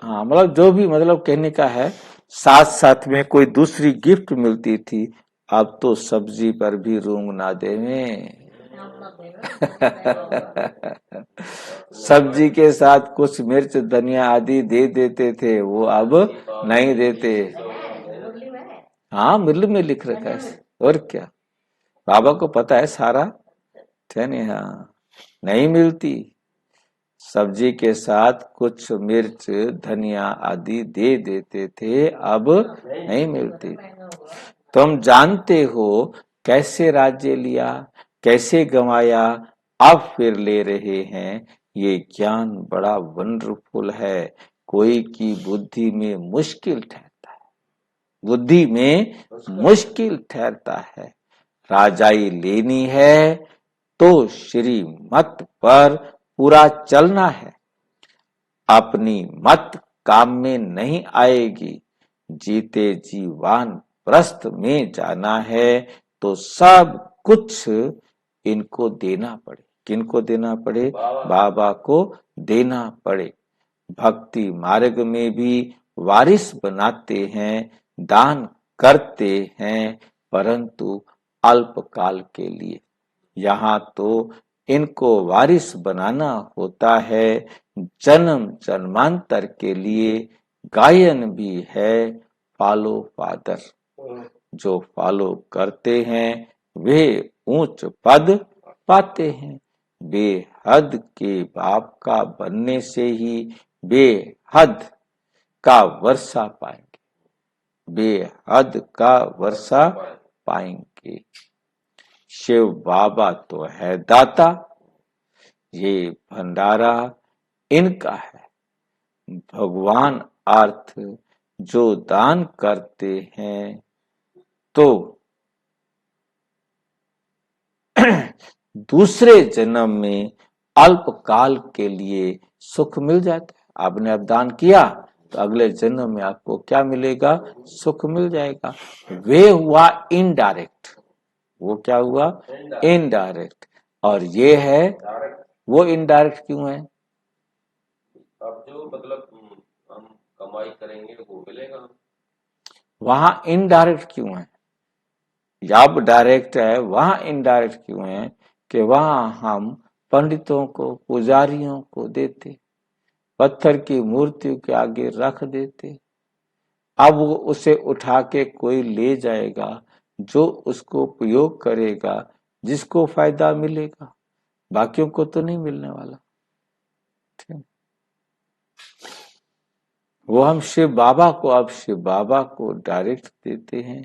[SPEAKER 1] हाँ मतलब जो भी मतलब कहने का है, साथ साथ में कोई दूसरी गिफ्ट मिलती थी। अब तो सब्जी पर भी रूंग ना देवे सब्जी के साथ कुछ मिर्च धनिया आदि दे देते थे, वो अब नहीं देते। हाँ मिल में लिख रखा है, और क्या, बाबा को पता है सारा, है नहीं। हाँ नहीं मिलती, सब्जी के साथ कुछ मिर्च धनिया आदि दे देते थे, अब नहीं मिलती। तुम जानते हो कैसे राज्य लिया, कैसे गंवाया, अब फिर ले रहे हैं। ये ज्ञान बड़ा वंडरफुल है, कोई की बुद्धि में मुश्किल ठहरता है, बुद्धि में मुश्किल ठहरता है। राजाई लेनी है तो श्री मत पर पूरा चलना है, अपनी मत काम में नहीं आएगी। जीते जीवान प्रस्थ में जाना है तो सब कुछ इनको देना पड़े। किनको देना पड़े? बाबा को देना पड़े। भक्ति मार्ग में भी वारिस बनाते हैं, दान करते हैं, परंतु अल्पकाल के लिए। यहाँ तो इनको वारिस बनाना होता है जन्म जन्मांतर के लिए। गायन भी है फॉलो फादर, जो फॉलो करते हैं वे ऊंच पद पाते हैं, बेहद के बाप का बनने से ही बेहद का वर्षा पाएंगे, बेहद का वर्षा पाएंगे। शिव बाबा तो है दाता, ये भंडारा इनका है। भगवान अर्थ जो दान करते हैं तो दूसरे जन्म में अल्पकाल के लिए सुख मिल जाता है। आपने अब दान किया तो अगले जन्म में आपको क्या मिलेगा? सुख मिल जाएगा। वे हुआ इनडायरेक्ट, वो क्या हुआ? इनडायरेक्ट। और ये है, वो इनडायरेक्ट क्यों है?
[SPEAKER 4] अब जो मतलब हम कमाई करेंगे वो मिलेगा।
[SPEAKER 1] वहां इनडायरेक्ट क्यों है? जब डायरेक्ट है वहां इनडायरेक्ट क्यों है? कि वहां हम पंडितों को, पुजारियों को देते, पत्थर की मूर्तियों के आगे रख देते। अब वो उसे उठा के कोई ले जाएगा, जो उसको उपयोग करेगा, जिसको फायदा मिलेगा, बाकियों को तो नहीं मिलने वाला। ठीक, वो हम शिव बाबा को, अब शिव बाबा को डायरेक्ट देते हैं।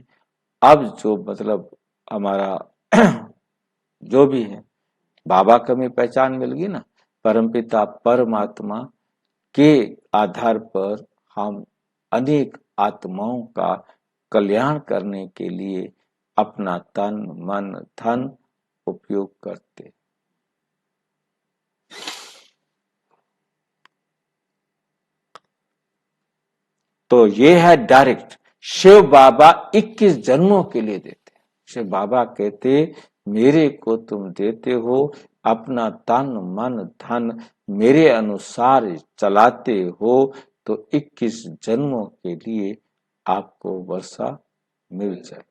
[SPEAKER 1] अब जो मतलब हमारा जो भी है, बाबा का हमें पहचान मिल गई ना, परमपिता परमात्मा के आधार पर हम अनेक आत्माओं का कल्याण करने के लिए अपना तन मन धन उपयोग करते। तो ये है डायरेक्ट। शिव बाबा 21 जन्मों के लिए देते। शिव बाबा कहते, मेरे को तुम देते हो, अपना तन मन धन मेरे अनुसार चलाते हो, तो 21 जन्मों के लिए आपको वर्षा मिल जाए।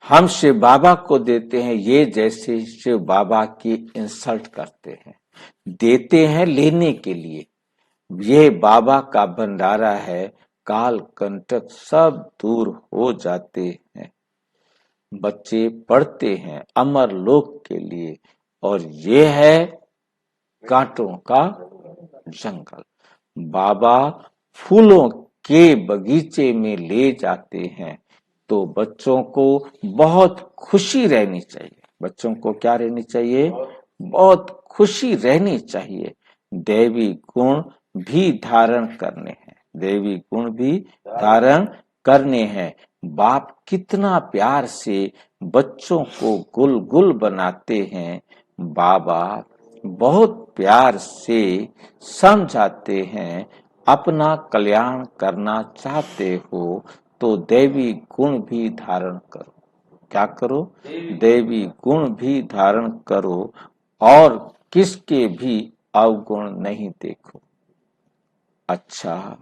[SPEAKER 1] हम शिव बाबा को देते हैं, ये जैसे शिव बाबा की इंसल्ट करते हैं। देते हैं लेने के लिए। ये बाबा का भंडारा है, काल कंटक सब दूर हो जाते हैं। बच्चे पढ़ते हैं अमर लोक के लिए, और ये है कांटों का जंगल। बाबा फूलों के बगीचे में ले जाते हैं, तो बच्चों को बहुत खुशी रहनी चाहिए। बच्चों को क्या रहनी चाहिए? बहुत खुशी रहनी चाहिए। दैवी गुण भी धारण करने हैं, दैवी गुण भी धारण करने हैं। बाप कितना प्यार से बच्चों को गुल गुल बनाते हैं। बाबा बहुत प्यार से समझाते हैं, अपना कल्याण करना चाहते हो तो दैवी गुण भी धारण करो। क्या करो? दैवी गुण भी धारण करो, और किसके भी अवगुण नहीं देखो। अच्छा,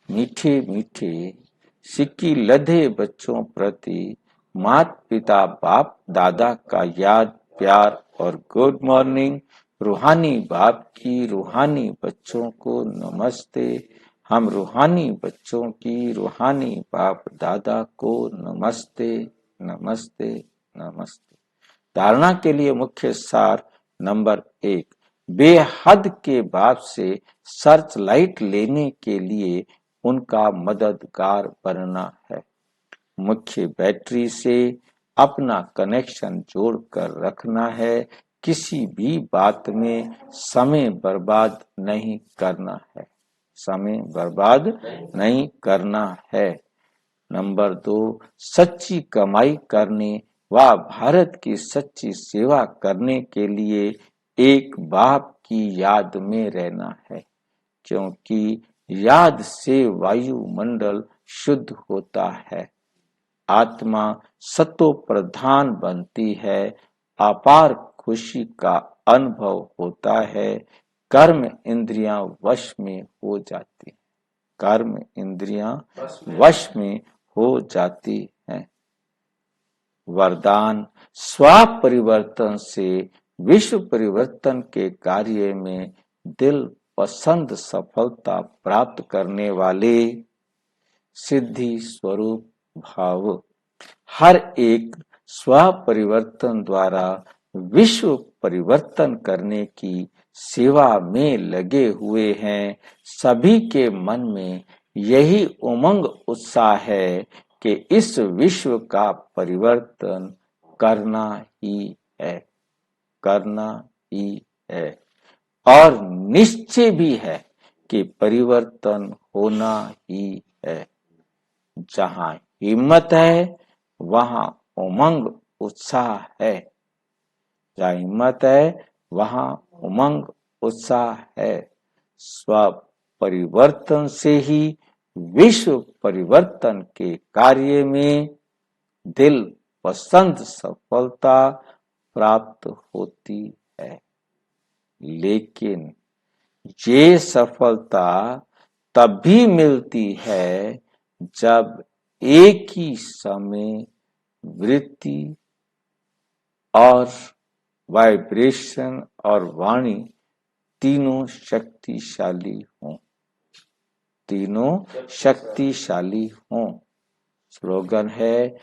[SPEAKER 1] मीठे मीठे सिक्की लधे बच्चों प्रति माता पिता बाप दादा का याद प्यार और गुड मॉर्निंग। रूहानी बाप की रूहानी बच्चों को नमस्ते। हम रूहानी बच्चों की रूहानी बाप दादा को नमस्ते नमस्ते नमस्ते। धारणा के लिए मुख्य सार नंबर 1, बेहद के बाप से सर्च लाइट लेने के लिए उनका मददगार बनना है। मुख्य बैटरी से अपना कनेक्शन जोड़कर रखना है। किसी भी बात में समय बर्बाद नहीं करना है, समय बर्बाद नहीं करना है। नंबर 2, सच्ची कमाई करने व भारत की सच्ची सेवा करने के लिए एक बाप की याद में रहना है, क्योंकि याद से वायुमंडल शुद्ध होता है, आत्मा सतो प्रधान बनती है, अपार खुशी का अनुभव होता है, कर्म इंद्रियां वश में हो जाती, कर्म इंद्रियां वश में हो जाती हैं। वरदान, स्व परिवर्तन से विश्व परिवर्तन के कार्य में दिल पसंद सफलता प्राप्त करने वाले सिद्धि स्वरूप भाव। हर एक स्व परिवर्तन द्वारा विश्व परिवर्तन करने की सेवा में लगे हुए हैं। सभी के मन में यही उमंग उत्साह है कि इस विश्व का परिवर्तन करना ही है, करना ही है, और निश्चय भी है कि परिवर्तन होना ही है। जहां हिम्मत है वहां उमंग उत्साह है, जहां हिम्मत है वहां उमंग उत्साह है। स्व परिवर्तन से ही विश्व परिवर्तन के कार्य में दिल पसंद सफलता प्राप्त होती है। लेकिन ये सफलता तभी मिलती है जब एक ही समय वृत्ति और वाइब्रेशन और वाणी तीनों शक्तिशाली हों, तीनों शक्तिशाली हों। स्लोगन है,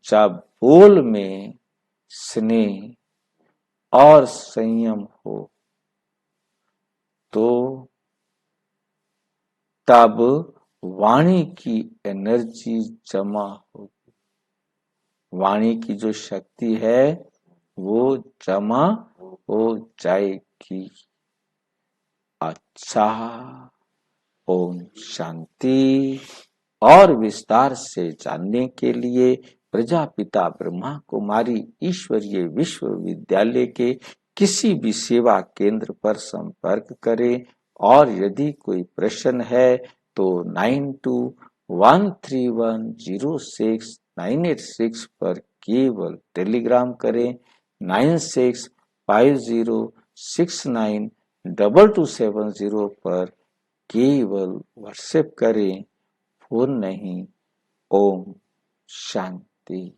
[SPEAKER 1] जब बोल में स्नेह और संयम हो तो तब वाणी की एनर्जी जमा होगी, वाणी की जो शक्ति है वो जमा हो जाएगी। अच्छा, ओम शांति। और विस्तार से जानने के लिए प्रजापिता ब्रह्मा कुमारी ईश्वरीय विश्वविद्यालय के किसी भी सेवा केंद्र पर संपर्क करें, और यदि कोई प्रश्न है तो 9213106986 पर केवल टेलीग्राम करें, 9650692270 पर केवल व्हाट्सएप करें, फोन नहीं। ओम शांति।